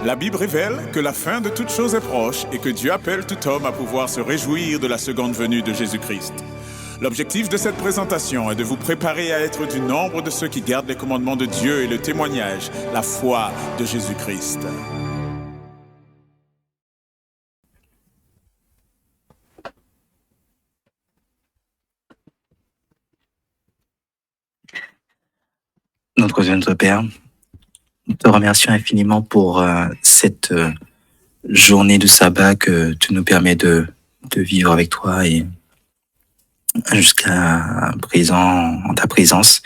La Bible révèle que la fin de toute chose est proche et que Dieu appelle tout homme à pouvoir se réjouir de la seconde venue de Jésus-Christ. L'objectif de cette présentation est de vous préparer à être du nombre de ceux qui gardent les commandements de Dieu et le témoignage, la foi de Jésus-Christ. Notre Dieu, notre Père, nous te remercions infiniment pour cette journée de sabbat que tu nous permets de vivre avec toi et jusqu'à présent en ta présence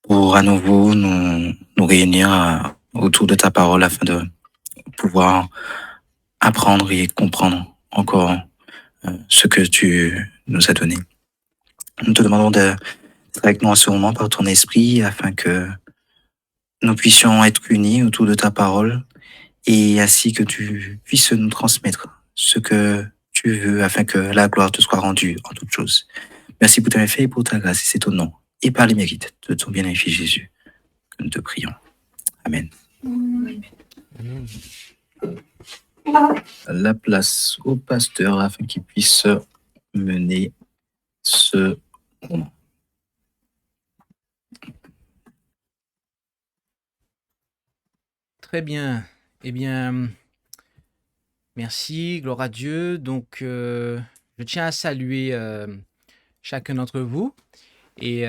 pour à nouveau nous réunir autour de ta parole afin de pouvoir apprendre et comprendre encore ce que tu nous as donné. Nous te demandons d'être avec nous en ce moment par ton esprit afin que nous puissions être unis autour de ta parole et ainsi que tu puisses nous transmettre ce que tu veux afin que la gloire te soit rendue en toutes choses. Merci pour tes méfaits et pour ta grâce, et c'est au nom et par les mérites de ton bien-aimé Fils Jésus que nous te prions. Amen. La place au pasteur afin qu'il puisse mener ce moment. Très bien. Eh bien, merci, gloire à Dieu. Donc, je tiens à saluer chacun d'entre vous. Et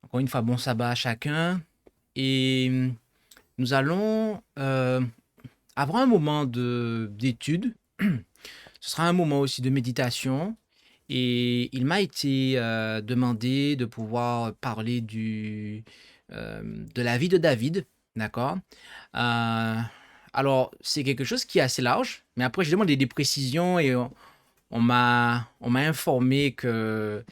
encore une fois, bon sabbat à chacun. Et nous allons avoir un moment d'étude. Ce sera un moment aussi de méditation. Et il m'a été demandé de pouvoir parler de la vie de David, d'accord? Alors, c'est quelque chose qui est assez large, mais après, je demande des précisions et on m'a informé que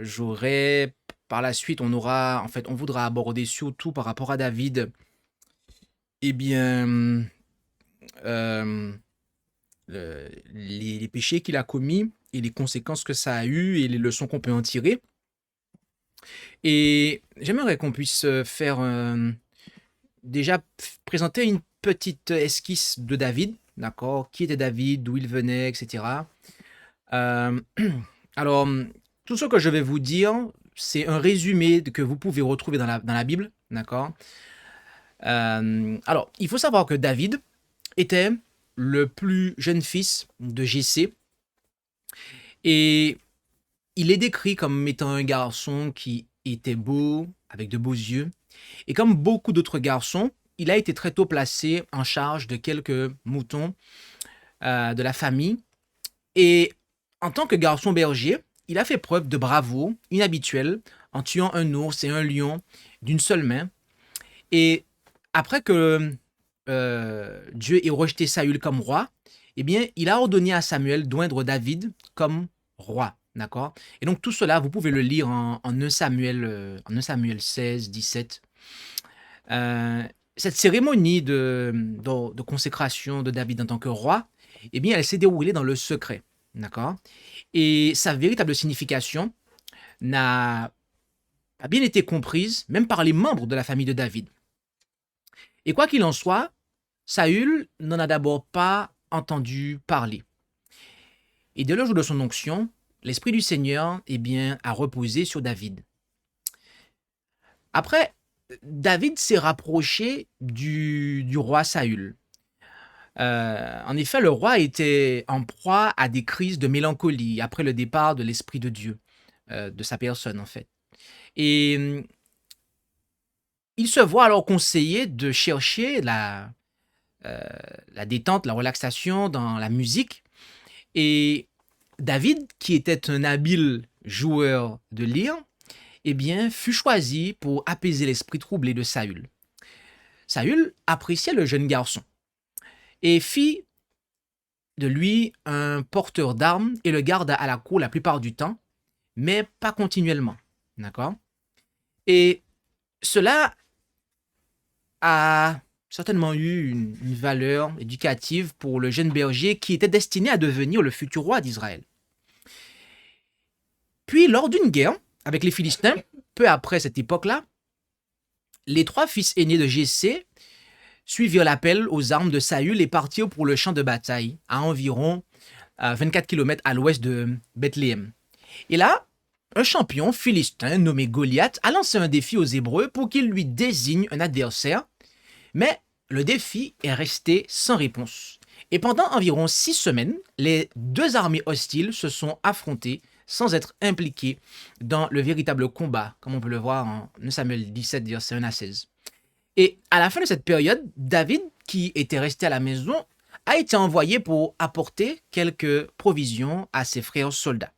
j'aurai, par la suite, on voudra aborder surtout par rapport à David, eh bien, les péchés qu'il a commis et les conséquences que ça a eu et les leçons qu'on peut en tirer. Et j'aimerais qu'on puisse déjà présenter une petite esquisse de David, d'accord? Qui était David, d'où il venait, etc. Alors, tout ce que je vais vous dire, c'est un résumé que vous pouvez retrouver dans la Bible, d'accord? Alors, il faut savoir que David était le plus jeune fils de Jessé et il est décrit comme étant un garçon qui était beau, avec de beaux yeux. Et comme beaucoup d'autres garçons, il a été très tôt placé en charge de quelques moutons de la famille. Et en tant que garçon berger, il a fait preuve de bravoure inhabituelle en tuant un ours et un lion d'une seule main. Et après que Dieu ait rejeté Saül comme roi, eh bien, il a ordonné à Samuel d'oindre David comme roi. D'accord? Et donc tout cela, vous pouvez le lire en 1 Samuel 16, 17. Cette cérémonie de consécration de David en tant que roi, eh bien, elle s'est déroulée dans le secret. D'accord? Et sa véritable signification n'a pas bien été comprise, même par les membres de la famille de David. Et quoi qu'il en soit, Saül n'en a d'abord pas entendu parler. Et dès le jour de son onction, l'Esprit du Seigneur a reposé sur David. Après, David s'est rapproché du roi Saül. En effet, le roi était en proie à des crises de mélancolie après le départ de l'Esprit de Dieu, de sa personne en fait. Et il se voit alors conseiller de chercher la détente, la relaxation dans la musique. Et David, qui était un habile joueur de lyre, fut choisi pour apaiser l'esprit troublé de Saül. Saül appréciait le jeune garçon et fit de lui un porteur d'armes et le garda à la cour la plupart du temps, mais pas continuellement. D'accord? Et cela a certainement eu une valeur éducative pour le jeune berger qui était destiné à devenir le futur roi d'Israël. Puis, lors d'une guerre avec les Philistins, peu après cette époque-là, les 3 fils aînés de Jessé suivirent l'appel aux armes de Saül et partirent pour le champ de bataille, à environ 24 km à l'ouest de Bethléem. Et là, un champion philistin nommé Goliath a lancé un défi aux Hébreux pour qu'ils lui désignent un adversaire, mais le défi est resté sans réponse. Et pendant environ 6 semaines, les 2 armées hostiles se sont affrontées sans être impliquées dans le véritable combat, comme on peut le voir en 1 Samuel 17, versets 1 à 16. Et à la fin de cette période, David, qui était resté à la maison, a été envoyé pour apporter quelques provisions à ses frères soldats.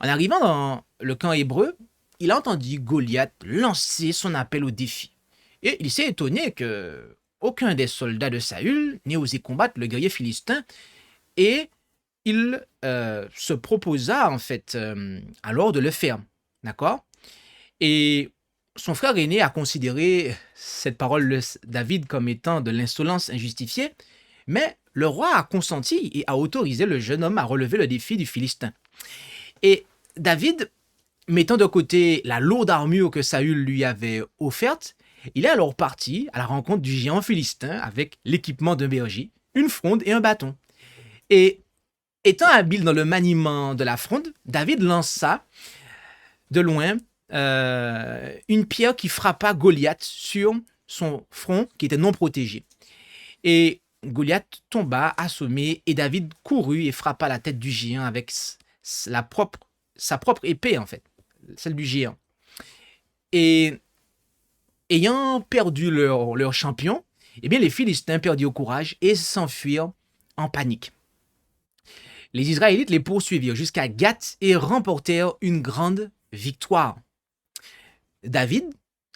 En arrivant dans le camp hébreu, il a entendu Goliath lancer son appel au défi. Et il s'est étonné que aucun des soldats de Saül n'ait osé combattre le guerrier philistin. Et il se proposa en fait alors de le faire. D'accord? Et son frère aîné a considéré cette parole de David comme étant de l'insolence injustifiée, mais le roi a consenti et a autorisé le jeune homme à relever le défi du Philistin. Et David, mettant de côté la lourde armure que Saül lui avait offerte, il est alors parti à la rencontre du géant philistin avec l'équipement d'un berger, une fronde et un bâton. Et étant habile dans le maniement de la fronde, David lança de loin une pierre qui frappa Goliath sur son front qui était non protégé. Et Goliath tomba assommé et David courut et frappa la tête du géant avec sa propre épée en fait, celle du géant. Et ayant perdu leur champion, eh bien les Philistins perdirent courage et s'enfuirent en panique. Les Israélites les poursuivirent jusqu'à Gath et remportèrent une grande victoire. David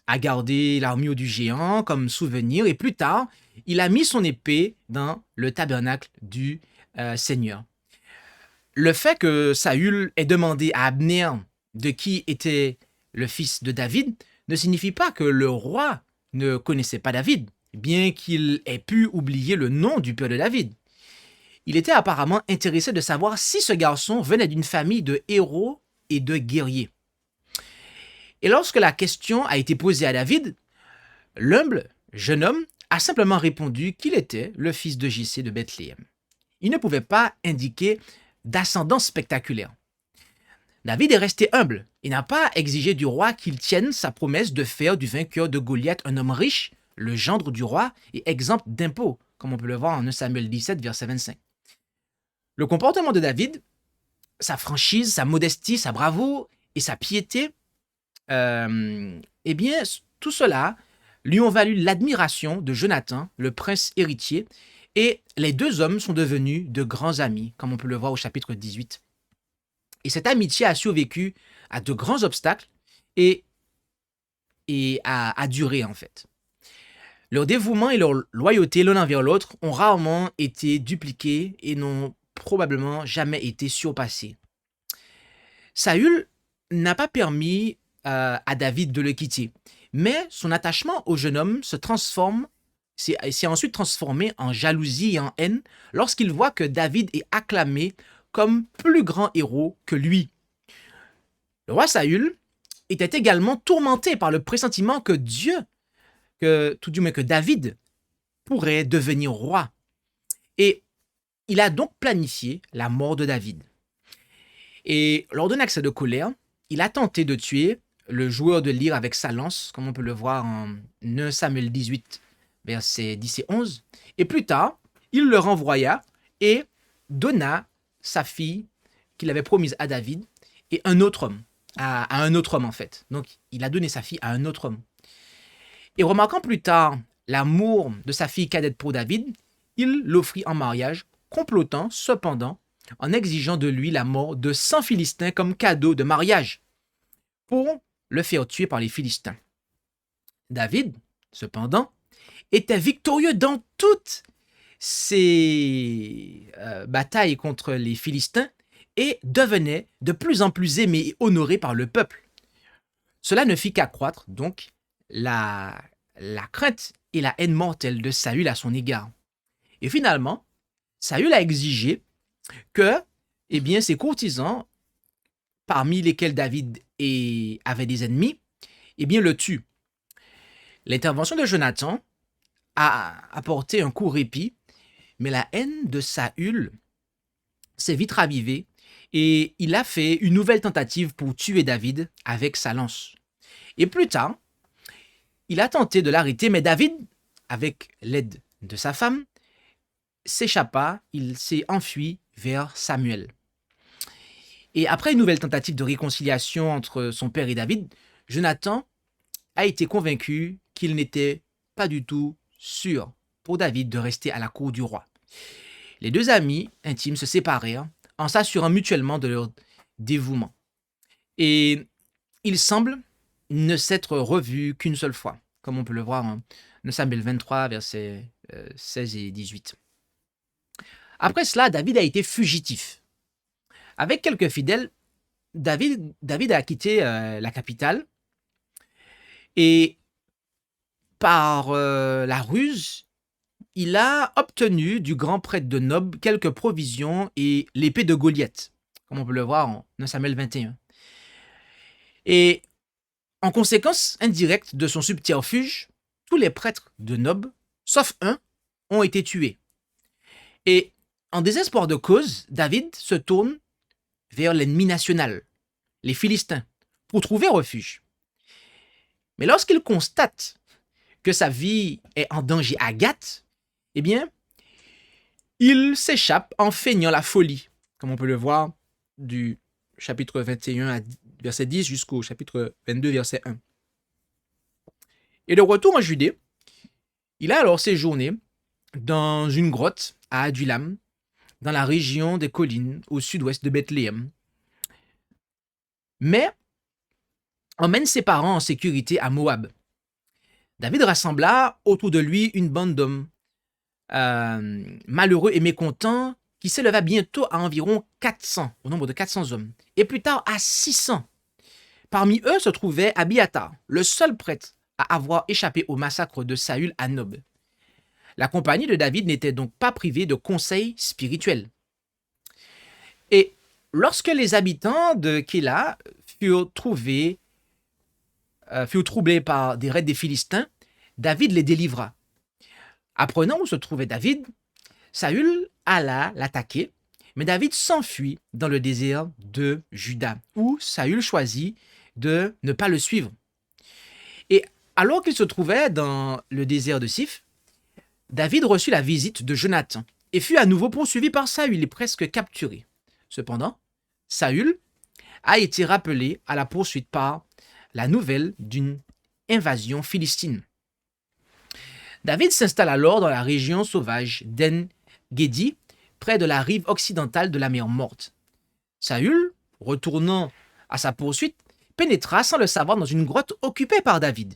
a gardé l'armure du géant comme souvenir et plus tard, il a mis son épée dans le tabernacle du Seigneur. Le fait que Saül ait demandé à Abner de qui était le fils de David ne signifie pas que le roi ne connaissait pas David, bien qu'il ait pu oublier le nom du père de David. Il était apparemment intéressé de savoir si ce garçon venait d'une famille de héros et de guerriers. Et lorsque la question a été posée à David, l'humble jeune homme a simplement répondu qu'il était le fils de Jessé de Bethléem. Il ne pouvait pas indiquer d'ascendance spectaculaire. David est resté humble et n'a pas exigé du roi qu'il tienne sa promesse de faire du vainqueur de Goliath un homme riche, le gendre du roi et exempt d'impôts, comme on peut le voir en 1 Samuel 17, verset 25. Le comportement de David, sa franchise, sa modestie, sa bravoure et sa piété, eh bien, tout cela lui ont valu l'admiration de Jonathan, le prince héritier, et les 2 hommes sont devenus de grands amis, comme on peut le voir au chapitre 18. Et cette amitié a survécu à de grands obstacles et a duré en fait. Leur dévouement et leur loyauté l'un envers l'autre ont rarement été dupliqués et n'ont probablement jamais été surpassés. Saül n'a pas permis à David de le quitter, mais son attachement au jeune homme s'est ensuite transformé en jalousie et en haine lorsqu'il voit que David est acclamé comme plus grand héros que lui. Le roi Saül était également tourmenté par le pressentiment que que David pourrait devenir roi. Et il a donc planifié la mort de David. Et lors d'un accès de colère, il a tenté de tuer le joueur de lyre avec sa lance, comme on peut le voir en 1 Samuel 18, versets 10 et 11. Et plus tard, il le renvoya et donna sa fille qu'il avait promise à David et un autre homme, à un autre homme en fait. Donc, il a donné sa fille à un autre homme. Et remarquant plus tard l'amour de sa fille cadette pour David, il l'offrit en mariage, complotant cependant en exigeant de lui la mort de 100 Philistins comme cadeau de mariage pour le faire tuer par les Philistins. David, cependant, était victorieux dans toutes ses batailles contre les Philistins et devenait de plus en plus aimé et honoré par le peuple. Cela ne fit qu'accroître donc la crainte et la haine mortelle de Saül à son égard. Et finalement, Saül a exigé que ses courtisans, parmi lesquels David avait des ennemis, le tuent. L'intervention de Jonathan a apporté un court répit, mais la haine de Saül s'est vite ravivée et il a fait une nouvelle tentative pour tuer David avec sa lance. Et plus tard, il a tenté de l'arrêter, mais David, avec l'aide de sa femme, s'échappa, il s'est enfui vers Samuel. Et après une nouvelle tentative de réconciliation entre son père et David, Jonathan a été convaincu qu'il n'était pas du tout sûr pour David de rester à la cour du roi. Les deux amis intimes se séparèrent en s'assurant mutuellement de leur dévouement. Et ils semblent ne s'être revus qu'une seule fois, comme on peut le voir en 2 Samuel 23, versets 16 et 18. Après cela, David a été fugitif. Avec quelques fidèles, David a quitté la capitale et par la ruse, il a obtenu du grand prêtre de Nob quelques provisions et l'épée de Goliath, comme on peut le voir en 1 Samuel 21. Et en conséquence indirecte de son subterfuge, tous les prêtres de Nob, sauf un, ont été tués. Et en désespoir de cause, David se tourne vers l'ennemi national, les Philistins, pour trouver refuge. Mais lorsqu'il constate que sa vie est en danger à Gath, eh bien, il s'échappe en feignant la folie, comme on peut le voir du chapitre 21, verset 10, jusqu'au chapitre 22, verset 1. Et de retour en Judée, il a alors séjourné dans une grotte à Adullam, dans la région des collines au sud-ouest de Bethléem. Mais emmène ses parents en sécurité à Moab. David rassembla autour de lui une bande d'hommes malheureux et mécontents qui s'éleva bientôt à environ 400, au nombre de 400 hommes, et plus tard à 600. Parmi eux se trouvait Abiathar, le seul prêtre à avoir échappé au massacre de Saül à Nob. La compagnie de David n'était donc pas privée de conseils spirituels. Et lorsque les habitants de Kéla furent troublés par des raids des Philistins, David les délivra. Apprenant où se trouvait David, Saül alla l'attaquer, mais David s'enfuit dans le désert de Juda, où Saül choisit de ne pas le suivre. Et alors qu'il se trouvait dans le désert de Sif, David reçut la visite de Jonathan et fut à nouveau poursuivi par Saül et presque capturé. Cependant, Saül a été rappelé à la poursuite par la nouvelle d'une invasion philistine. David s'installe alors dans la région sauvage d'En-Gedi, près de la rive occidentale de la mer Morte. Saül, retournant à sa poursuite, pénétra sans le savoir dans une grotte occupée par David,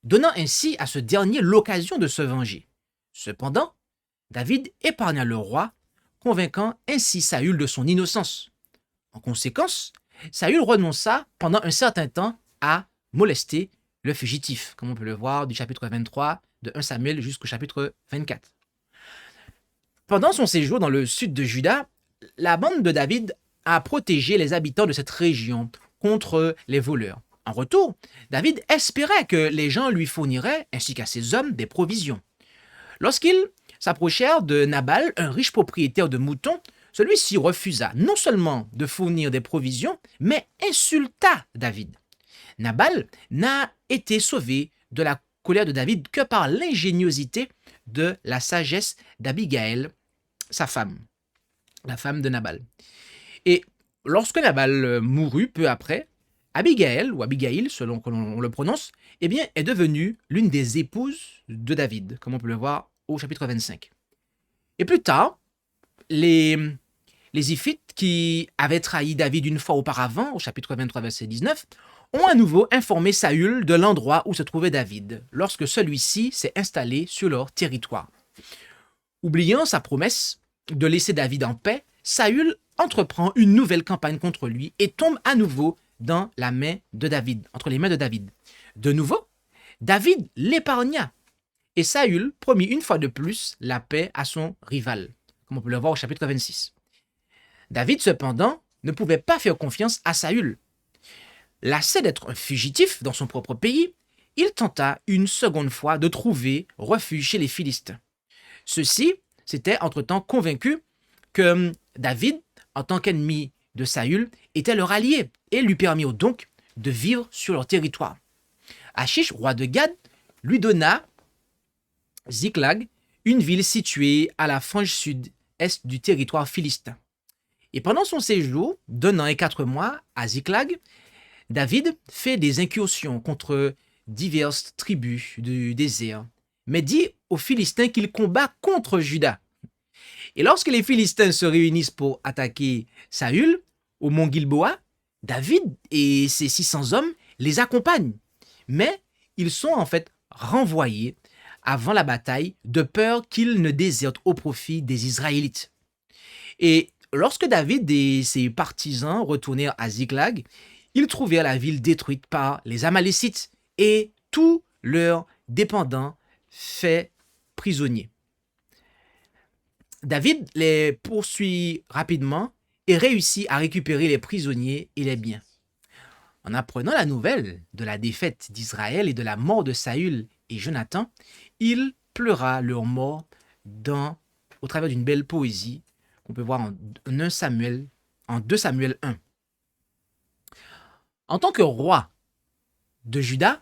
donnant ainsi à ce dernier l'occasion de se venger. Cependant, David épargna le roi, convainquant ainsi Saül de son innocence. En conséquence, Saül renonça pendant un certain temps à molester le fugitif, comme on peut le voir du chapitre 23 de 1 Samuel jusqu'au chapitre 24. Pendant son séjour dans le sud de Juda, la bande de David a protégé les habitants de cette région contre les voleurs. En retour, David espérait que les gens lui fourniraient, ainsi qu'à ses hommes, des provisions. Lorsqu'ils s'approchèrent de Nabal, un riche propriétaire de moutons, celui-ci refusa non seulement de fournir des provisions, mais insulta David. Nabal n'a été sauvé de la colère de David que par l'ingéniosité de la sagesse d'Abigaël, sa femme, la femme de Nabal. Et lorsque Nabal mourut peu après, Abigaël, ou Abigail, selon qu'on le prononce, eh bien, est devenue l'une des épouses de David, comme on peut le voir au chapitre 25. Et plus tard, les Ziphites qui avaient trahi David une fois auparavant, au chapitre 23, verset 19, ont à nouveau informé Saül de l'endroit où se trouvait David, lorsque celui-ci s'est installé sur leur territoire. Oubliant sa promesse de laisser David en paix, Saül entreprend une nouvelle campagne contre lui et tombe à nouveau dans la main de David, entre les mains de David. De nouveau, David l'épargna et Saül promit une fois de plus la paix à son rival, comme on peut le voir au chapitre 26. David, cependant, ne pouvait pas faire confiance à Saül. Lassé d'être un fugitif dans son propre pays, il tenta une seconde fois de trouver refuge chez les Philistins. Ceux-ci s'étaient entre-temps convaincus que David, en tant qu'ennemi de Saül, était leur allié et lui permirent donc de vivre sur leur territoire. Achish, roi de Gad, lui donna Ziklag, une ville située à la frange sud-est du territoire philistin. Et pendant son séjour d'1 an et 4 mois à Ziklag, David fait des incursions contre diverses tribus du désert, mais dit aux Philistins qu'il combat contre Juda. Et lorsque les Philistins se réunissent pour attaquer Saül au mont Gilboa, David et ses 600 hommes les accompagnent. Mais ils sont en fait renvoyés avant la bataille de peur qu'ils ne désertent au profit des Israélites. Et lorsque David et ses partisans retournèrent à Ziklag, ils trouvèrent la ville détruite par les Amalécites et tous leurs dépendants faits prisonniers. David les poursuit rapidement et réussit à récupérer les prisonniers et les biens. En apprenant la nouvelle de la défaite d'Israël et de la mort de Saül et Jonathan, il pleura leur mort au travers d'une belle poésie qu'on peut voir en 2 Samuel 1. En tant que roi de Juda,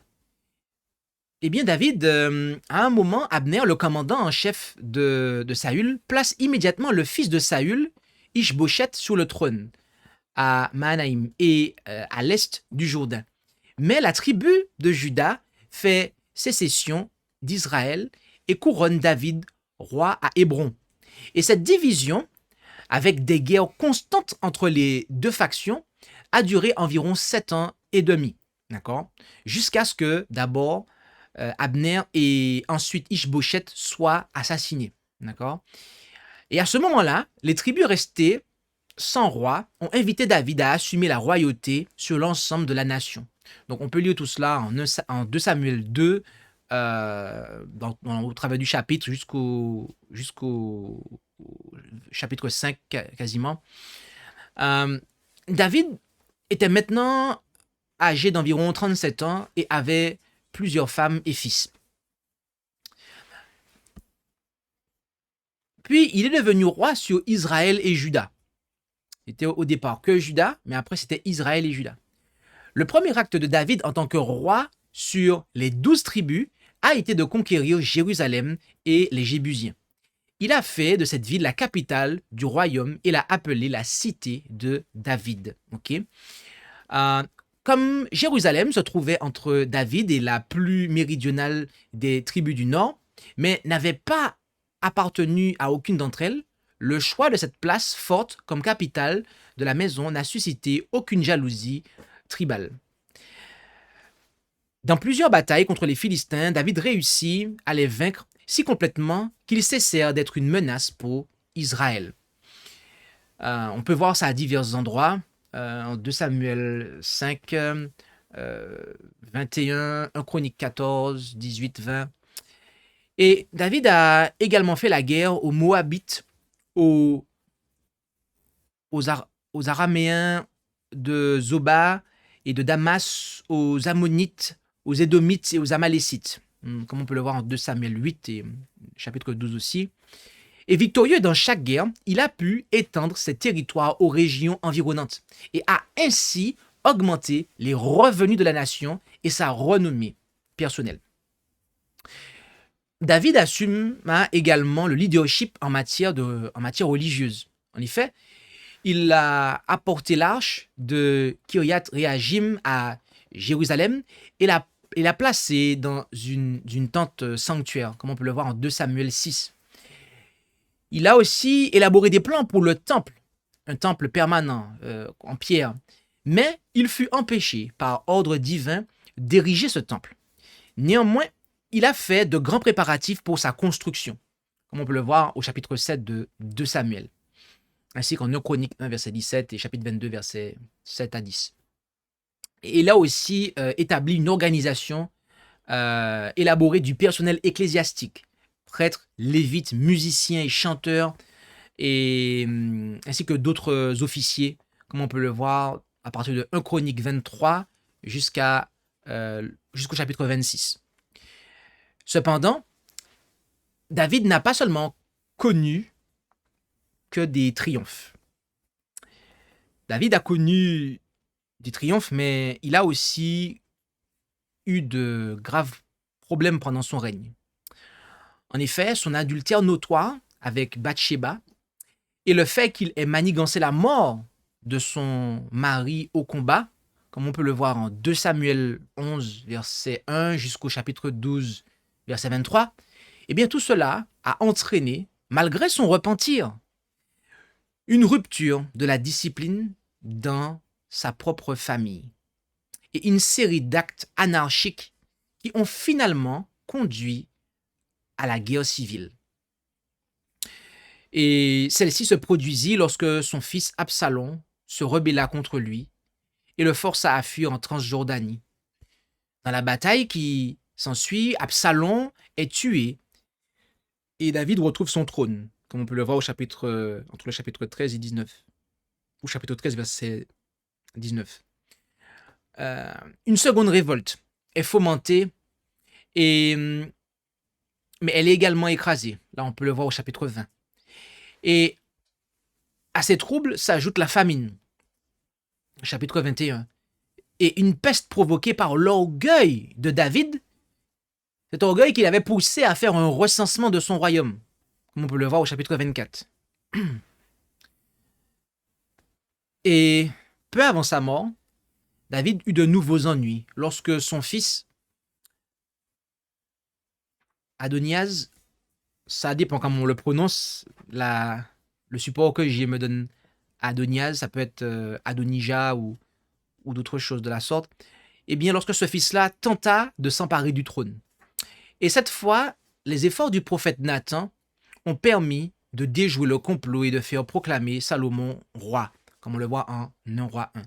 eh bien David, à un moment, Abner, le commandant en chef de Saül, place immédiatement le fils de Saül, Ishbosheth, sur le trône à Mahanaïm et à l'est du Jourdain. Mais la tribu de Juda fait sécession d'Israël et couronne David roi à Hébron. Et cette division, avec des guerres constantes entre les deux factions, a duré environ 7 ans et demi. D'accord? Jusqu'à ce que d'abord Abner et ensuite Ishbosheth soient assassinés. D'accord? Et à ce moment-là, les tribus restées sans roi ont invité David à assumer la royauté sur l'ensemble de la nation. Donc on peut lire tout cela en 2 Samuel 2, au travers du chapitre jusqu'au chapitre 5 quasiment. David était maintenant âgé d'environ 37 ans et avait plusieurs femmes et fils. Puis il est devenu roi sur Israël et Juda. C'était au départ que Juda, mais après c'était Israël et Juda. Le premier acte de David en tant que roi sur les 12 tribus a été de conquérir Jérusalem et les Jébusiens. Il a fait de cette ville la capitale du royaume et l'a appelée la cité de David. Okay? Comme Jérusalem se trouvait entre David et la plus méridionale des tribus du nord, mais n'avait pas appartenu à aucune d'entre elles, le choix de cette place forte comme capitale de la maison n'a suscité aucune jalousie tribale. Dans plusieurs batailles contre les Philistins, David réussit à les vaincre si complètement qu'ils cessèrent d'être une menace pour Israël. On peut voir ça à divers endroits, en 2 Samuel 5, 21, 1 Chronique 14, 18, 20. Et David a également fait la guerre aux Moabites, aux Araméens de Zoba et de Damas, aux Ammonites, aux Édomites et aux Amalécites, comme on peut le voir en 2 Samuel 8 et chapitre 12 aussi. Et victorieux dans chaque guerre, il a pu étendre ses territoires aux régions environnantes et a ainsi augmenté les revenus de la nation et sa renommée personnelle. David assume également le leadership en matière religieuse. En effet, il a apporté l'arche de Kiryat Réajim à Jérusalem et l'a placée dans une tente sanctuaire, comme on peut le voir en 2 Samuel 6. Il a aussi élaboré des plans pour le temple, un temple permanent en pierre, mais il fut empêché par ordre divin d'ériger ce temple. Néanmoins, il a fait de grands préparatifs pour sa construction, comme on peut le voir au chapitre 7 de 2 Samuel, ainsi qu'en 1 Chronique 1, verset 17 et chapitre 22, verset 7 à 10. Et il a aussi établi une organisation élaborée du personnel ecclésiastique, prêtres, lévites, musiciens et chanteurs, ainsi que d'autres officiers, comme on peut le voir à partir de 1 Chronique 23 jusqu'à jusqu'au chapitre 26. Cependant, David n'a pas seulement connu que des triomphes. David a connu des triomphes, mais il a aussi eu de graves problèmes pendant son règne. En effet, son adultère notoire avec Bathsheba et le fait qu'il ait manigancé la mort de son mari au combat, comme on peut le voir en 2 Samuel 11, verset 1 jusqu'au chapitre 12, verset 23, eh bien tout cela a entraîné, malgré son repentir, une rupture de la discipline dans sa propre famille et une série d'actes anarchiques qui ont finalement conduit à la guerre civile. Et celle-ci se produisit lorsque son fils Absalom se rebella contre lui et le força à fuir en Transjordanie. Dans la bataille qui s'ensuit, Absalom est tué et David retrouve son trône, comme on peut le voir entre le chapitre 13 et 19, ou chapitre 13, verset 19. Une seconde révolte est fomentée, mais elle est également écrasée. Là, on peut le voir au chapitre 20. Et à ces troubles s'ajoute la famine, chapitre 21, et une peste provoquée par l'orgueil de David, cet orgueil qui l'avait poussé à faire un recensement de son royaume, comme on peut le voir au chapitre 24. Et peu avant sa mort, David eut de nouveaux ennuis lorsque son fils Adonias, ça dépend comment on le prononce, le support que j'ai me donne Adonias, ça peut être Adonijah ou d'autres choses de la sorte. Eh bien, lorsque ce fils-là tenta de s'emparer du trône. Et cette fois, les efforts du prophète Nathan ont permis de déjouer le complot et de faire proclamer Salomon roi, comme on le voit en 1 Roi 1.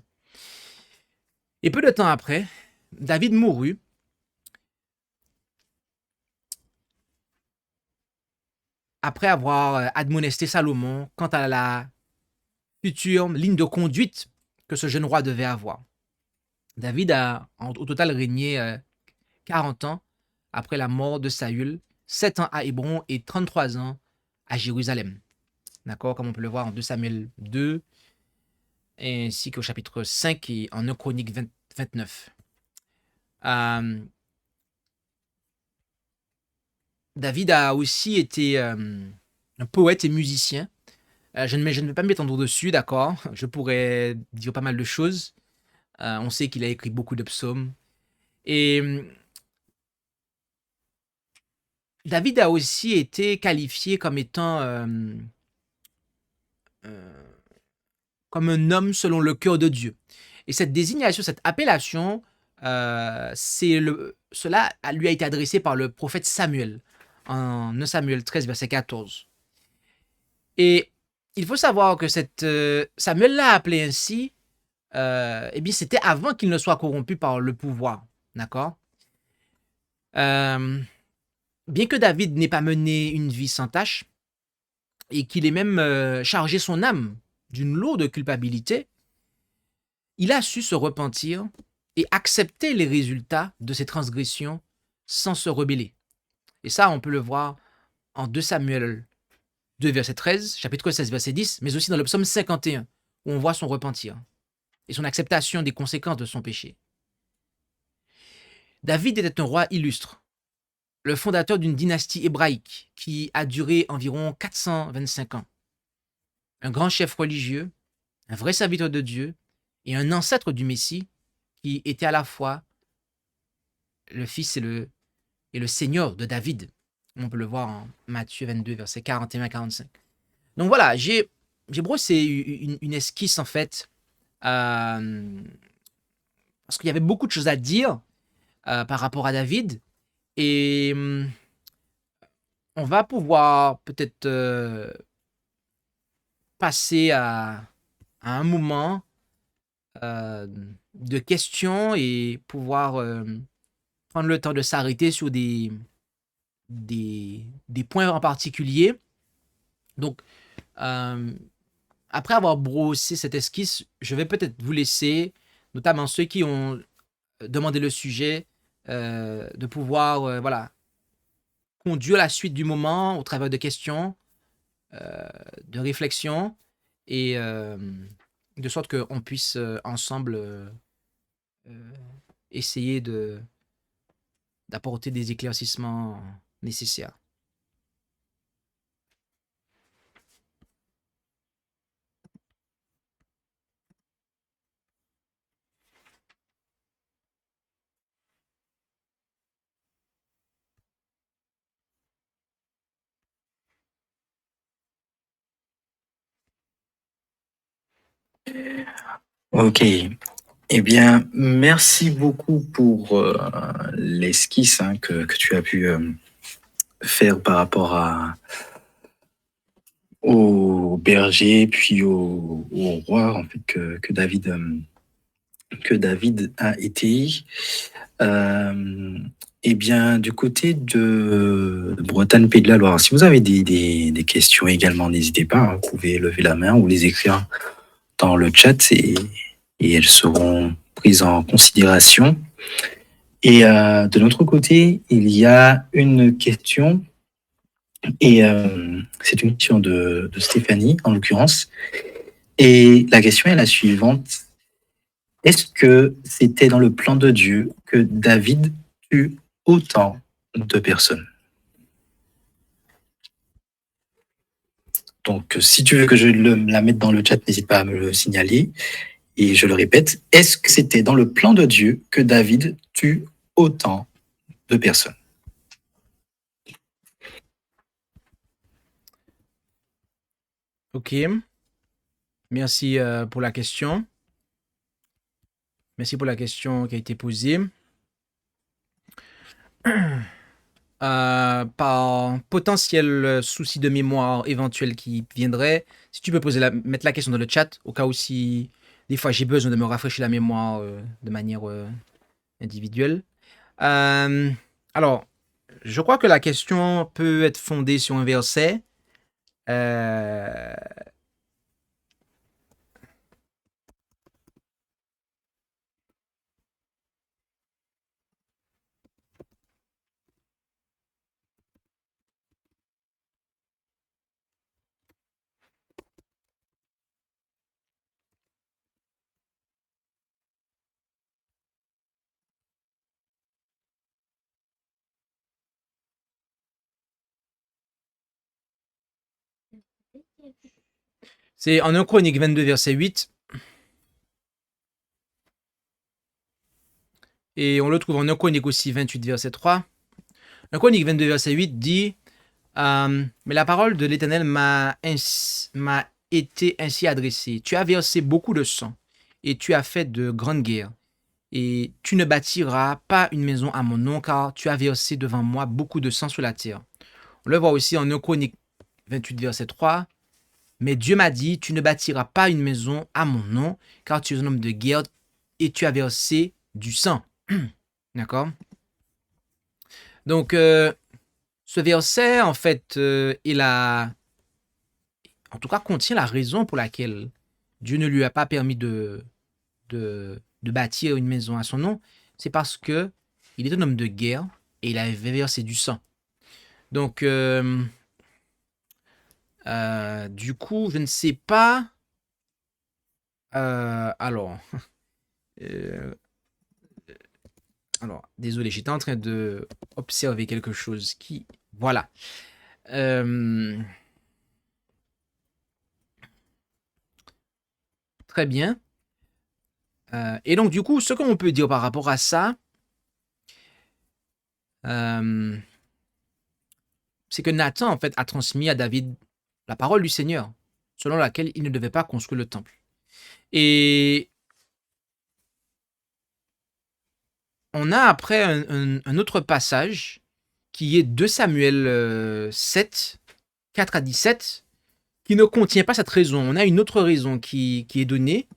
Et peu de temps après, David mourut. Après avoir admonesté Salomon quant à la future ligne de conduite que ce jeune roi devait avoir. David a au total régné 40 ans après la mort de Saül, 7 ans à Hébron et 33 ans à Jérusalem. D'accord, comme on peut le voir en 2 Samuel 2, ainsi qu'au chapitre 5 et en 1 Chronique 29. David a aussi été un poète et musicien. Je ne vais pas m'étendre dessus, d'accord. Je pourrais dire pas mal de choses. On sait qu'il a écrit beaucoup de psaumes. Et David a aussi été qualifié comme étant comme un homme selon le cœur de Dieu. Et cette désignation, cette appellation, cela lui a été adressé par le prophète Samuel, en 1 Samuel 13, verset 14. Et il faut savoir que Samuel l'a appelé ainsi, eh bien, c'était avant qu'il ne soit corrompu par le pouvoir. D'accord? Bien que David n'ait pas mené une vie sans tâche, et qu'il ait même chargé son âme d'une lourde culpabilité, il a su se repentir et accepter les résultats de ses transgressions sans se rebeller. Et ça, on peut le voir en 2 Samuel 2, verset 13, chapitre 16, verset 10, mais aussi dans le psaume 51, où on voit son repentir et son acceptation des conséquences de son péché. David était un roi illustre, le fondateur d'une dynastie hébraïque qui a duré environ 425 ans. Un grand chef religieux, un vrai serviteur de Dieu et un ancêtre du Messie qui était à la fois le fils et le seigneur de David. On peut le voir en Matthieu 22, versets 41 à 45. Donc voilà, j'ai brossé une esquisse en fait, parce qu'il y avait beaucoup de choses à dire par rapport à David. Et on va pouvoir peut-être passer à un moment de questions et pouvoir prendre le temps de s'arrêter sur des points en particulier. Donc, après avoir brossé cette esquisse, je vais peut-être vous laisser, notamment ceux qui ont demander le sujet, de pouvoir voilà, conduire la suite du moment au travers de questions, de réflexions, et de sorte qu'on puisse ensemble euh, essayer d'apporter des éclaircissements nécessaires. Ok. Eh bien, merci beaucoup pour l'esquisse que tu as pu faire par rapport au berger, puis au roi en fait, que David a été. Eh bien, du côté de Bretagne, Pays de la Loire, si vous avez des questions également, n'hésitez pas, hein, vous pouvez lever la main ou les écrire dans le chat et elles seront prises en considération. Et de notre côté, il y a une question, et c'est une question de Stéphanie, en l'occurrence. Et la question est la suivante. Est-ce que c'était dans le plan de Dieu que David tue autant de personnes? Donc, si tu veux que je la mette dans le chat, n'hésite pas à me le signaler. Et je le répète, est-ce que c'était dans le plan de Dieu que David tue autant de personnes? Ok, merci pour la question. Merci pour la question qui a été posée. Par potentiel souci de mémoire éventuel qui viendrait, si tu peux mettre la question dans le chat, au cas où si des fois j'ai besoin de me rafraîchir la mémoire de manière individuelle. Alors, je crois que la question peut être fondée sur un verset. Euh, c'est en 1 Chronique 22, verset 8. Et on le trouve en 1 Chronique aussi 28, verset 3. 1 Chronique 22, verset 8 dit mais la parole de l'Éternel m'a été ainsi adressée. Tu as versé beaucoup de sang et tu as fait de grandes guerres. Et tu ne bâtiras pas une maison à mon nom, car tu as versé devant moi beaucoup de sang sur la terre. On le voit aussi en 1 Chronique 28, verset 3. Mais Dieu m'a dit, tu ne bâtiras pas une maison à mon nom, car tu es un homme de guerre et tu as versé du sang. D'accord? Donc, ce verset, en fait, en tout cas, contient la raison pour laquelle Dieu ne lui a pas permis de bâtir une maison à son nom. C'est parce que il est un homme de guerre et il avait versé du sang. Donc, du coup, je ne sais pas. Alors, euh, désolé, j'étais en train de observer quelque chose qui, voilà. Très bien. Et donc, du coup, ce qu'on peut dire par rapport à ça, c'est que Nathan, en fait, a transmis à David la parole du Seigneur, selon laquelle il ne devait pas construire le temple. Et on a après un autre passage qui est 2 Samuel 7, 4 à 17, qui ne contient pas cette raison. On a une autre raison qui est donnée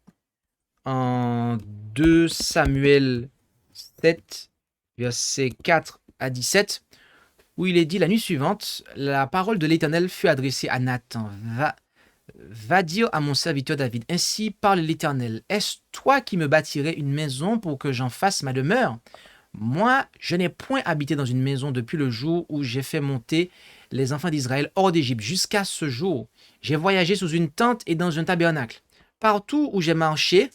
en 2 Samuel 7, versets 4 à 17, où il est dit la nuit suivante, la parole de l'Éternel fut adressée à Nathan. Va dire à mon serviteur David, ainsi parle l'Éternel, est-ce toi qui me bâtirais une maison pour que j'en fasse ma demeure? Moi, je n'ai point habité dans une maison depuis le jour où j'ai fait monter les enfants d'Israël hors d'Égypte jusqu'à ce jour. J'ai voyagé sous une tente et dans un tabernacle. Partout où j'ai marché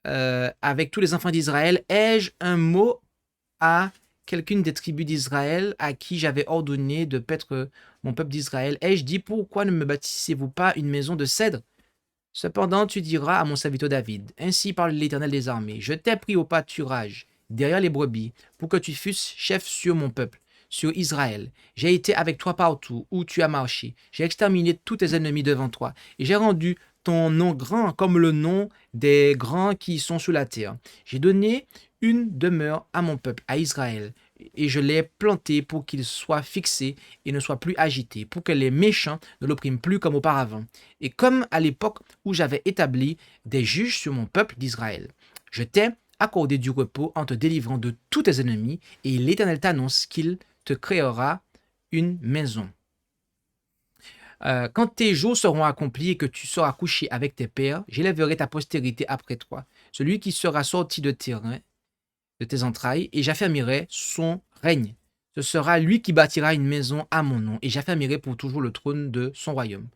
avec tous les enfants d'Israël, ai-je un mot à quelqu'une des tribus d'Israël à qui j'avais ordonné de paître mon peuple d'Israël? Ai-je dit, pourquoi ne me bâtissez-vous pas une maison de cèdre? Cependant, tu diras à mon serviteur David, ainsi parle l'Éternel des armées, je t'ai pris au pâturage, derrière les brebis, pour que tu fusses chef sur mon peuple, sur Israël. J'ai été avec toi partout où tu as marché. J'ai exterminé tous tes ennemis devant toi, et j'ai rendu ton nom grand comme le nom des grands qui sont sur la terre. J'ai donné une demeure à mon peuple, à Israël, et je l'ai planté pour qu'il soit fixé et ne soit plus agité, pour que les méchants ne l'oppriment plus comme auparavant, et comme à l'époque où j'avais établi des juges sur mon peuple d'Israël. Je t'ai accordé du repos en te délivrant de tous tes ennemis, et l'Éternel t'annonce qu'il te créera une maison. Quand tes jours seront accomplis et que tu seras couché avec tes pères, j'élèverai ta postérité après toi, celui qui sera sorti de tes reins, de tes entrailles, et j'affermirai son règne. Ce sera lui qui bâtira une maison à mon nom, et j'affermirai pour toujours le trône de son royaume.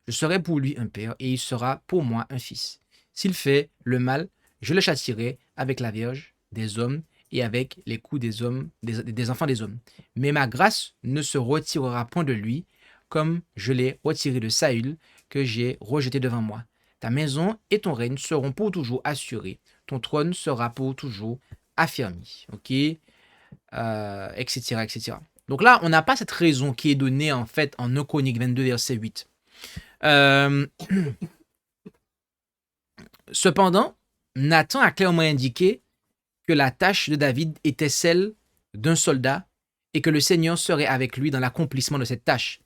Je serai pour lui un père, et il sera pour moi un fils. S'il fait le mal, je le châtierai avec la verge des hommes et avec les coups des hommes, des enfants des hommes. Mais ma grâce ne se retirera point de lui, comme je l'ai retiré de Saül, que j'ai rejeté devant moi. Ta maison et ton règne seront pour toujours assurés. Ton trône sera pour toujours affermi. Ok, etc., etc. Donc là, on n'a pas cette raison qui est donnée en fait en 1 Chroniques 22, verset 8. Cependant, Nathan a clairement indiqué que la tâche de David était celle d'un soldat et que le Seigneur serait avec lui dans l'accomplissement de cette tâche.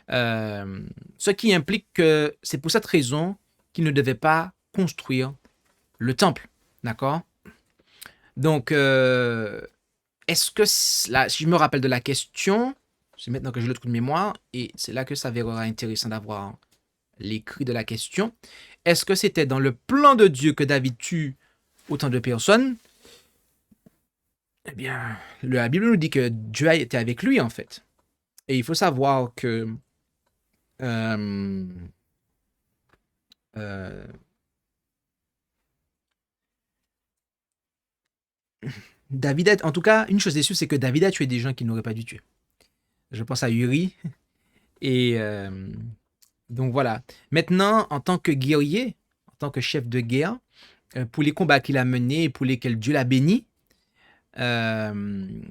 Ce qui implique que c'est pour cette raison qu'il ne devait pas construire le temple. D'accord? Donc, est-ce que, là, si je me rappelle de la question, c'est maintenant que j'ai le trou de mémoire, et c'est là que ça verra intéressant d'avoir l'écrit de la question. Est-ce que c'était dans le plan de Dieu que David tue autant de personnes? Eh bien, la Bible nous dit que Dieu a été avec lui, en fait. Et il faut savoir que David en tout cas, une chose est sûre, c'est que David a tué des gens qu'il n'aurait pas dû tuer. Je pense à Uri. Et donc voilà. Maintenant, en tant que guerrier, en tant que chef de guerre, pour les combats qu'il a menés et pour lesquels Dieu l'a béni, il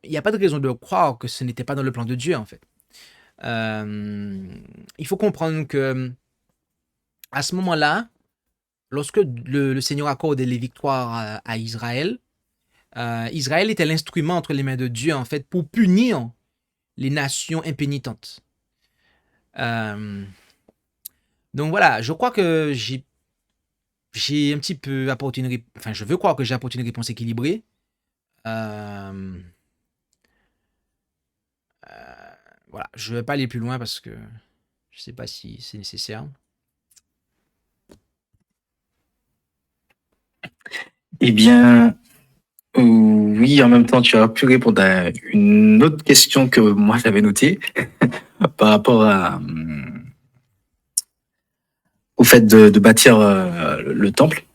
n'y a pas de raison de croire que ce n'était pas dans le plan de Dieu, en fait. Il faut comprendre que à ce moment-là, lorsque le Seigneur accorde les victoires à Israël, Israël était l'instrument entre les mains de Dieu, en fait, pour punir les nations impénitentes. Donc voilà, je crois que j'ai un petit peu apporté une réponse, enfin je veux croire que j'ai apporté une réponse équilibrée. Voilà, je ne vais pas aller plus loin parce que je ne sais pas si c'est nécessaire. Eh bien, oui, en même temps, tu as pu répondre à une autre question que moi j'avais notée par rapport au fait de bâtir le temple.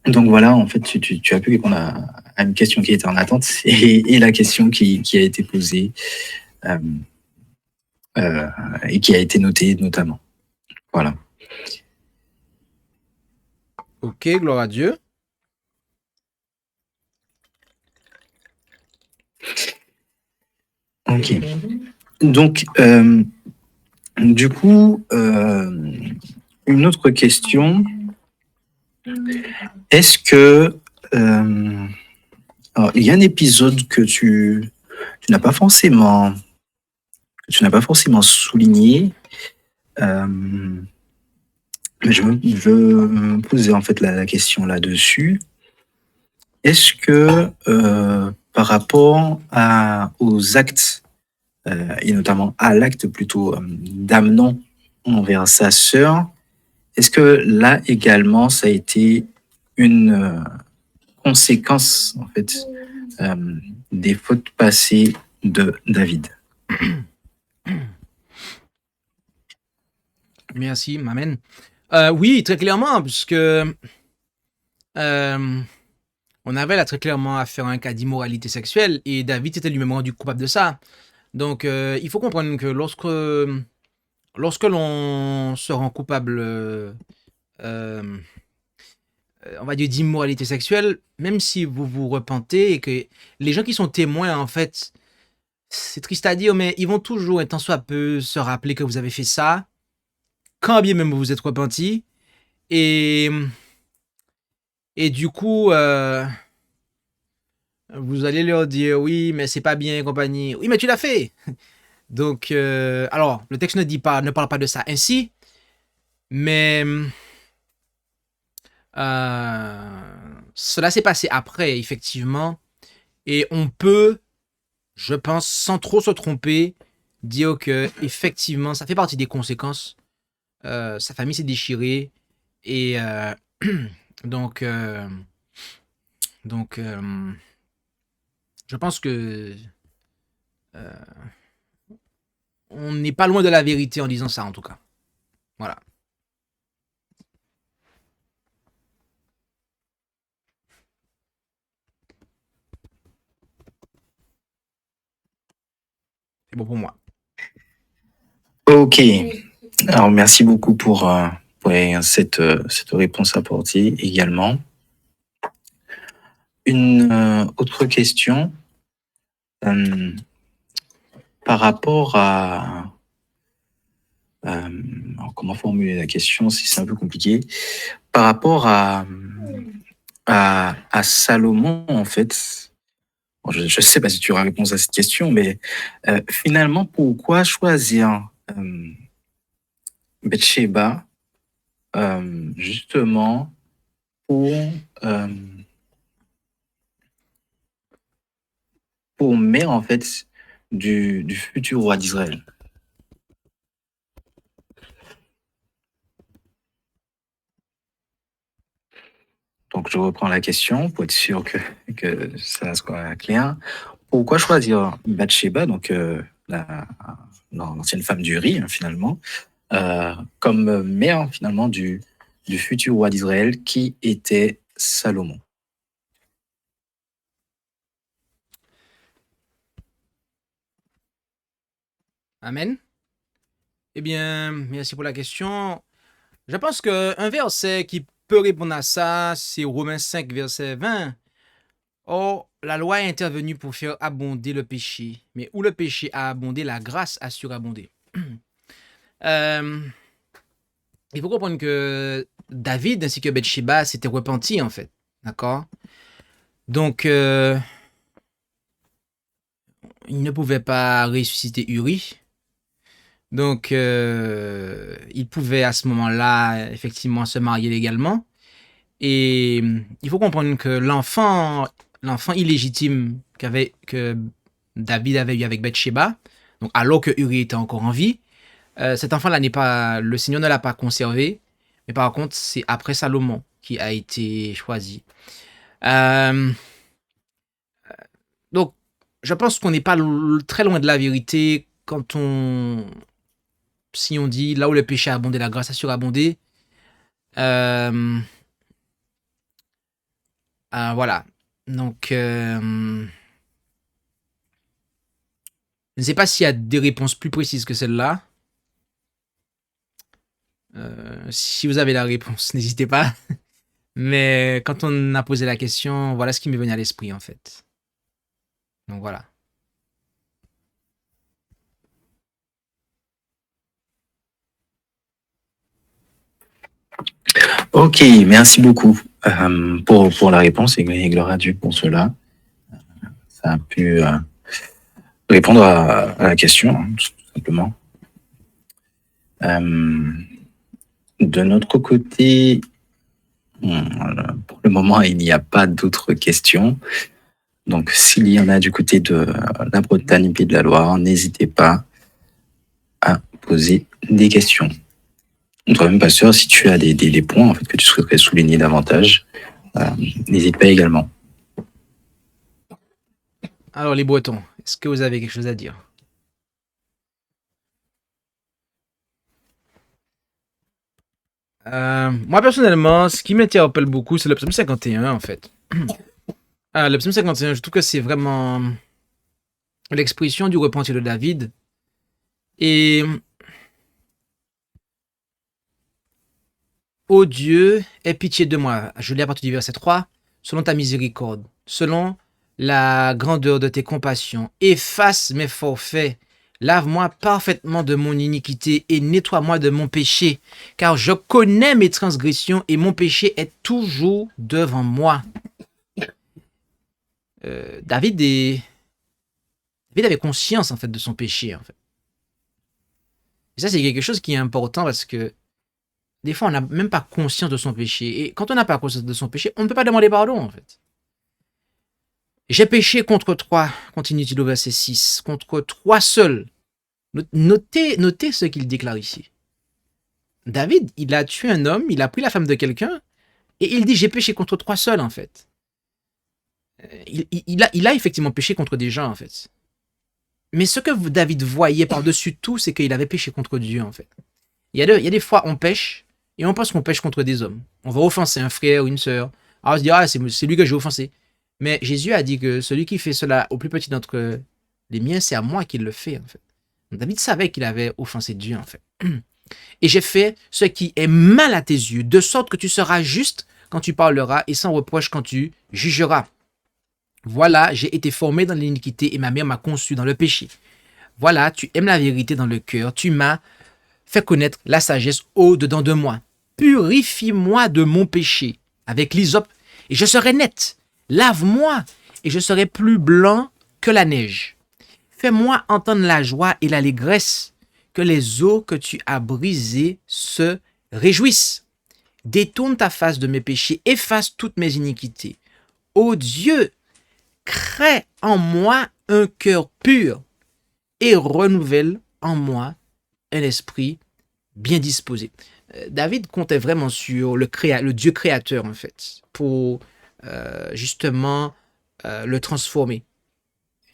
Donc voilà, en fait, tu as pu répondre à une question qui était en attente et la question qui a été posée et qui a été notée notamment. Voilà. Ok, gloire à Dieu. Ok. Donc, du coup, une autre question. Est-ce que alors, il y a un épisode que tu n'as pas forcément souligné, mais je veux me poser en fait la question là-dessus. Est-ce que par rapport aux actes et notamment à l'acte plutôt d'Amnon envers sa sœur. Est-ce que là également, ça a été une conséquence en fait des fautes passées de David? Merci, Amen. Oui, très clairement, puisque on avait là très clairement affaire à un cas d'immoralité sexuelle et David était lui-même rendu coupable de ça. Donc, il faut comprendre que lorsque l'on se rend coupable, on va dire, d'immoralité sexuelle, même si vous vous repentez et que les gens qui sont témoins, en fait, c'est triste à dire, mais ils vont toujours, un tant soit peu, se rappeler que vous avez fait ça, quand bien même vous vous êtes repenti. Et, et du coup, vous allez leur dire, oui, mais c'est pas bien, compagnie. Oui, mais tu l'as fait. Donc, alors, le texte ne parle pas de ça ainsi, mais cela s'est passé après, effectivement, et on peut, je pense, sans trop se tromper, dire que effectivement, ça fait partie des conséquences. Sa famille s'est déchirée et donc, donc, je pense que on n'est pas loin de la vérité en disant ça, en tout cas. Voilà. C'est bon pour moi. Ok. Alors, merci beaucoup pour cette réponse apportée également. Une autre question par rapport à... alors comment formuler la question, si c'est un peu compliqué. Par rapport à Salomon, en fait, bon, je ne sais pas si tu auras réponse à cette question, mais finalement, pourquoi choisir Bathsheba justement euh, pour mère en fait du futur roi d'Israël? Donc je reprends la question pour être sûr que ça soit clair. Pourquoi choisir Bathsheba, donc l'ancienne femme d'Uri, hein, finalement, comme mère finalement du futur roi d'Israël qui était Salomon? Amen. Eh bien, merci pour la question. Je pense qu'un verset qui peut répondre à ça, c'est Romains 5, verset 20. Or, la loi est intervenue pour faire abonder le péché, mais où le péché a abondé, la grâce a surabondé. Il faut comprendre que David ainsi que Bathsheba s'étaient repentis, en fait. D'accord? Donc, il ne pouvait pas ressusciter Uri. Donc, il pouvait à ce moment-là, effectivement, se marier légalement. Et il faut comprendre que l'enfant illégitime que David avait eu avec Bathsheba, donc alors que Uri était encore en vie, cet enfant-là le Seigneur ne l'a pas conservé, mais par contre, c'est après Salomon qui a été choisi. Euh, donc, je pense qu'on n'est pas très loin de la vérité si on dit là où le péché a abondé, la grâce a surabondé. Voilà. Donc, je ne sais pas s'il y a des réponses plus précises que celle-là. Si vous avez la réponse, n'hésitez pas. Mais quand on a posé la question, voilà ce qui m'est venu à l'esprit en fait. Donc voilà. Ok, merci beaucoup pour la réponse et gloire à Dieu pour cela. Ça a pu répondre à la question, hein, tout simplement. De notre côté, pour le moment, il n'y a pas d'autres questions. Donc, s'il y en a du côté de la Bretagne et Pays de la Loire, n'hésitez pas à poser des questions. Toi-même, pasteur, si tu as des points en fait, que tu souhaiterais souligner davantage, n'hésite pas également. Alors, les Bretons, est-ce que vous avez quelque chose à dire? Moi, personnellement, ce qui m'interpelle beaucoup, c'est le psaume 51, en fait. Le psaume 51, je trouve que c'est vraiment l'expression du repentir de David. Et ô Dieu, aie pitié de moi. Je lis à partir du verset 3. Selon ta miséricorde, selon la grandeur de tes compassions, efface mes forfaits. Lave-moi parfaitement de mon iniquité et nettoie-moi de mon péché, car je connais mes transgressions et mon péché est toujours devant moi. David avait conscience en fait de son péché. En fait. Et ça, c'est quelque chose qui est important parce que des fois, on n'a même pas conscience de son péché. Et quand on n'a pas conscience de son péché, on ne peut pas demander pardon, en fait. J'ai péché contre toi, continue-t-il au verset 6, contre toi seul. Notez ce qu'il déclare ici. David, il a tué un homme, il a pris la femme de quelqu'un, et il dit, j'ai péché contre toi seul, en fait. Il a effectivement péché contre des gens, en fait. Mais ce que David voyait par-dessus tout, c'est qu'il avait péché contre Dieu, en fait. Il y a des fois, on pêche, et on pense qu'on pêche contre des hommes. On va offenser un frère ou une sœur. Alors on se dit, c'est lui que j'ai offensé. Mais Jésus a dit que celui qui fait cela au plus petit d'entre les miens, c'est à moi qu'il le fait, en fait. Donc, David savait qu'il avait offensé Dieu, en fait. Et j'ai fait ce qui est mal à tes yeux, de sorte que tu seras juste quand tu parleras et sans reproche quand tu jugeras. Voilà, j'ai été formé dans l'iniquité et ma mère m'a conçu dans le péché. Voilà, tu aimes la vérité dans le cœur, tu m'as fait connaître la sagesse au-dedans de moi. Purifie-moi de mon péché avec l'hysope et je serai net. Lave-moi et je serai plus blanc que la neige. Fais-moi entendre la joie et l'allégresse, que les eaux que tu as brisées se réjouissent. Détourne ta face de mes péchés, efface toutes mes iniquités. Ô Dieu, crée en moi un cœur pur et renouvelle en moi un esprit bien disposé. David comptait vraiment sur le Dieu créateur, en fait, pour justement le transformer.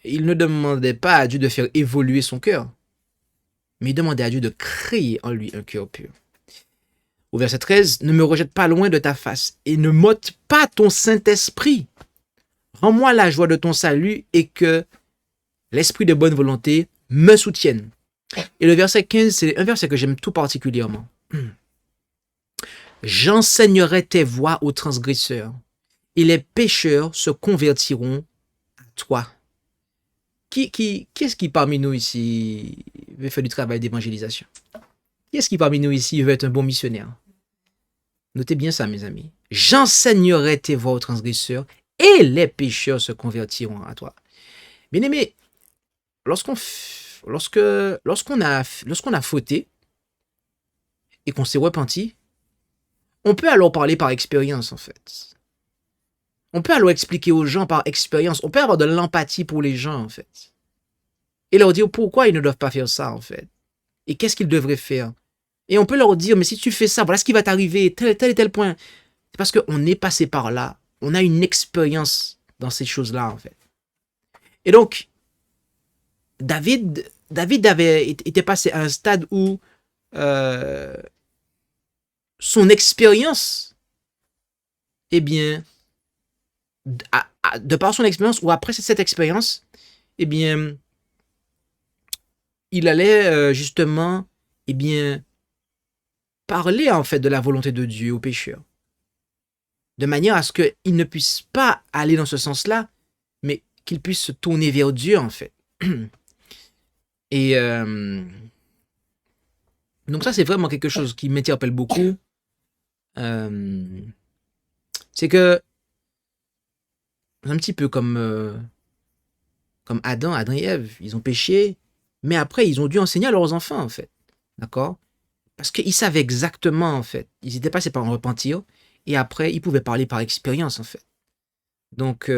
Il ne demandait pas à Dieu de faire évoluer son cœur, mais il demandait à Dieu de créer en lui un cœur pur. Au verset 13, ne me rejette pas loin de ta face et ne m'ôte pas ton Saint-Esprit. Rends-moi la joie de ton salut et que l'esprit de bonne volonté me soutienne. Et le verset 15, c'est un verset que j'aime tout particulièrement. J'enseignerai tes voies aux transgresseurs et les pécheurs se convertiront à toi. Qu'est-ce qui parmi nous ici veut faire du travail d'évangélisation? Qui est-ce qui parmi nous ici veut être un bon missionnaire? Notez bien ça, mes amis. J'enseignerai tes voies aux transgresseurs et les pécheurs se convertiront à toi. Bien aimé, lorsqu'on a fauté et qu'on s'est repenti, on peut alors parler par expérience, en fait. On peut alors expliquer aux gens par expérience. On peut avoir de l'empathie pour les gens, en fait. Et leur dire pourquoi ils ne doivent pas faire ça, en fait. Et qu'est-ce qu'ils devraient faire. Et on peut leur dire, mais si tu fais ça, voilà ce qui va t'arriver, tel et tel point. C'est parce qu'on est passé par là. On a une expérience dans ces choses-là, en fait. Et donc, David était passé à un stade où son expérience, eh bien, de par son expérience ou après cette expérience, eh bien, il allait justement, eh bien, parler en fait de la volonté de Dieu aux pécheurs, de manière à ce qu'ils ne puissent pas aller dans ce sens-là, mais qu'ils puissent se tourner vers Dieu en fait. Et donc ça, c'est vraiment quelque chose qui m'interpelle beaucoup. C'est que un petit peu comme Adam et Ève, ils ont péché, mais après, ils ont dû enseigner à leurs enfants, en fait. D'accord? Parce qu'ils savaient exactement, en fait. Ils étaient passés par un repentir, et après, ils pouvaient parler par expérience, en fait. Donc,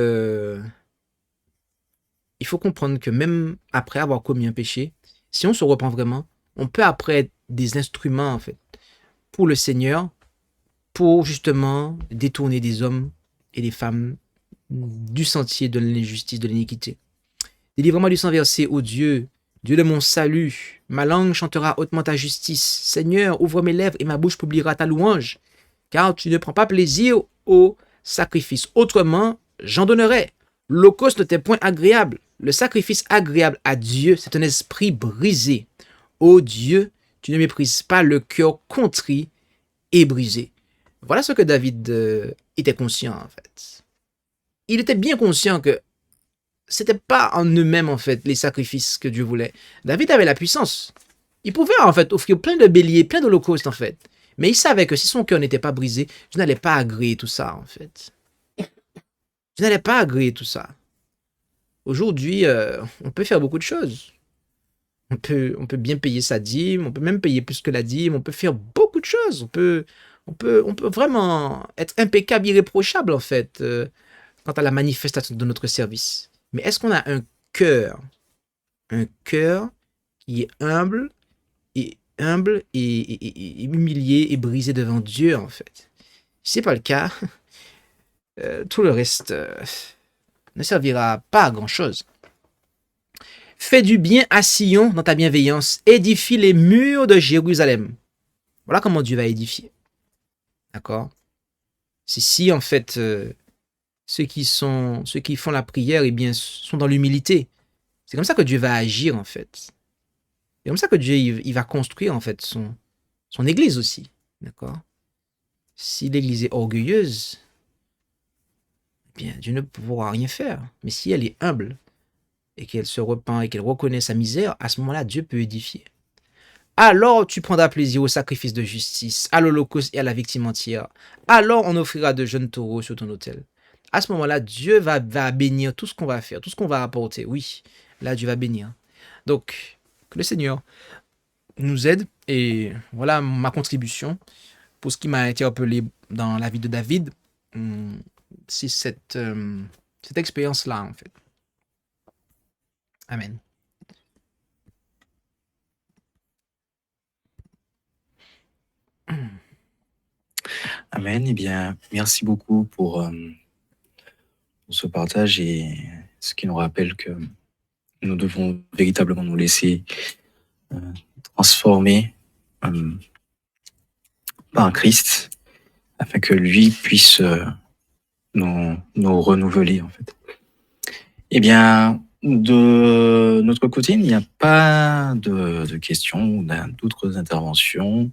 faut comprendre que même après avoir commis un péché, si on se repent vraiment, on peut après être des instruments, en fait, pour le Seigneur, pour justement détourner des hommes et des femmes du sentier de l'injustice, de l'iniquité. Délivre-moi du sang versé, ô Dieu, Dieu de mon salut. Ma langue chantera hautement ta justice. Seigneur, ouvre mes lèvres et ma bouche publiera ta louange. Car tu ne prends pas plaisir au sacrifice. Autrement, j'en donnerais. L'holocauste ne t'est point agréable. Le sacrifice agréable à Dieu, c'est un esprit brisé. Ô Dieu, tu ne méprises pas le cœur contrit et brisé. Voilà ce que David était conscient, en fait. Il était bien conscient que c'était pas en eux-mêmes, en fait, les sacrifices que Dieu voulait. David avait la puissance. Il pouvait, en fait, offrir plein de béliers, plein d'holocaustes, en fait. Mais il savait que si son cœur n'était pas brisé, je n'allais pas agréer tout ça, en fait. Je n'allais pas agréer tout ça. Aujourd'hui, on peut faire beaucoup de choses. On peut bien payer sa dîme, on peut même payer plus que la dîme, on peut faire beaucoup de choses. On peut vraiment être impeccable, irréprochable, en fait, quant à la manifestation de notre service. Mais est-ce qu'on a un cœur qui est humble et humilié et brisé devant Dieu, en fait? Si c'est pas le cas, tout le reste ne servira pas à grand-chose. Fais du bien à Sion dans ta bienveillance, édifie les murs de Jérusalem. Voilà comment Dieu va édifier. D'accord? C'est si, en fait, ceux qui font la prière, eh bien, sont dans l'humilité. C'est comme ça que Dieu va agir, en fait. C'est comme ça que Dieu il va construire, en fait, son église aussi. D'accord? Si l'église est orgueilleuse, eh bien, Dieu ne pourra rien faire. Mais si elle est humble, et qu'elle se repent et qu'elle reconnaît sa misère, à ce moment-là, Dieu peut édifier. Alors tu prendras plaisir au sacrifice de justice, à l'holocauste et à la victime entière. Alors on offrira de jeunes taureaux sur ton autel. À ce moment-là, Dieu va bénir tout ce qu'on va faire, tout ce qu'on va apporter. Oui, là, Dieu va bénir. Donc, que le Seigneur nous aide. Et voilà ma contribution pour ce qui m'a interpellé dans la vie de David. C'est cette expérience-là, en fait. Amen. Amen. Eh bien, merci beaucoup pour ce partage et ce qui nous rappelle que nous devons véritablement nous laisser transformer par Christ afin que lui puisse nous renouveler, en fait. Eh bien, de notre côté, il n'y a pas de questions ou d'autres interventions.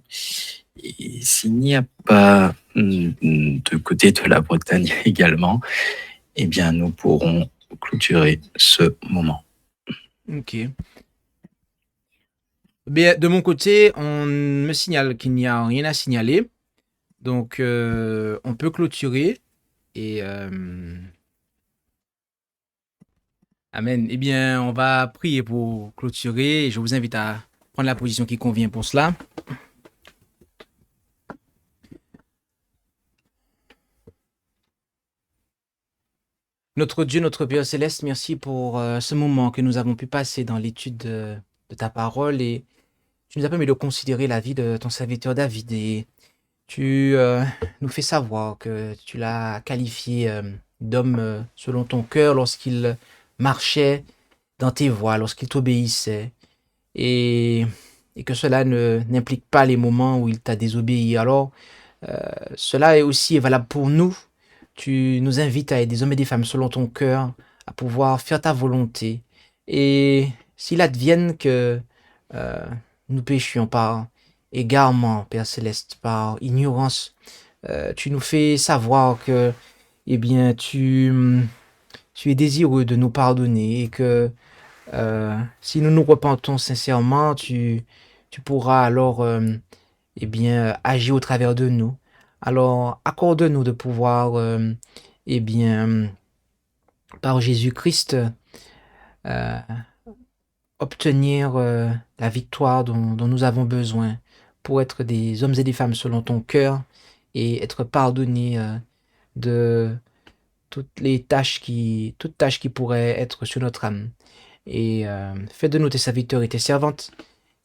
Et s'il n'y a pas de côté de la Bretagne également, eh bien, nous pourrons clôturer ce moment. Ok. Bien, de mon côté, on me signale qu'il n'y a rien à signaler. Donc, on peut clôturer. Et amen. Eh bien, on va prier pour clôturer. Et je vous invite à prendre la position qui convient pour cela. Notre Dieu, notre Père Céleste, merci pour ce moment que nous avons pu passer dans l'étude de ta parole. Et tu nous as permis de considérer la vie de ton serviteur David. Et tu nous fais savoir que tu l'as qualifié d'homme selon ton cœur lorsqu'il marchait dans tes voies, lorsqu'il t'obéissait. Et que cela n'implique pas les moments où il t'a désobéi. Alors, cela est aussi valable pour nous. Tu nous invites à être des hommes et des femmes selon ton cœur, à pouvoir faire ta volonté. Et s'il advienne que nous péchions par égarement, Père Céleste, par ignorance, tu nous fais savoir que, eh bien, tu es désireux de nous pardonner et que si nous nous repentons sincèrement, tu pourras alors, eh bien, agir au travers de nous. Alors, accorde-nous de pouvoir, eh bien, par Jésus-Christ, obtenir la victoire dont nous avons besoin pour être des hommes et des femmes selon ton cœur et être pardonnés de toute tâche qui pourrait être sur notre âme. Et fais de nous tes serviteurs et tes servantes.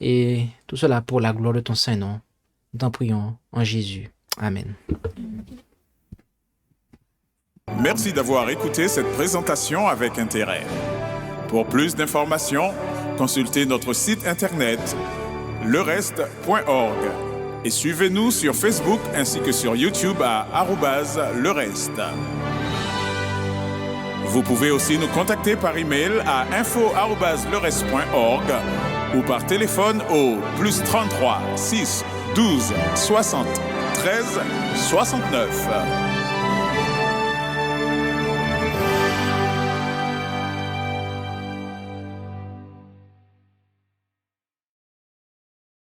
Et tout cela pour la gloire de ton Saint-Nom. Nous t'en prions en Jésus. Amen. Merci d'avoir écouté cette présentation avec intérêt. Pour plus d'informations, consultez notre site internet lereste.org et suivez-nous sur Facebook ainsi que sur YouTube à @lereste. Vous pouvez aussi nous contacter par email à info@lereste.org ou par téléphone au +33 6 12 60 13 69.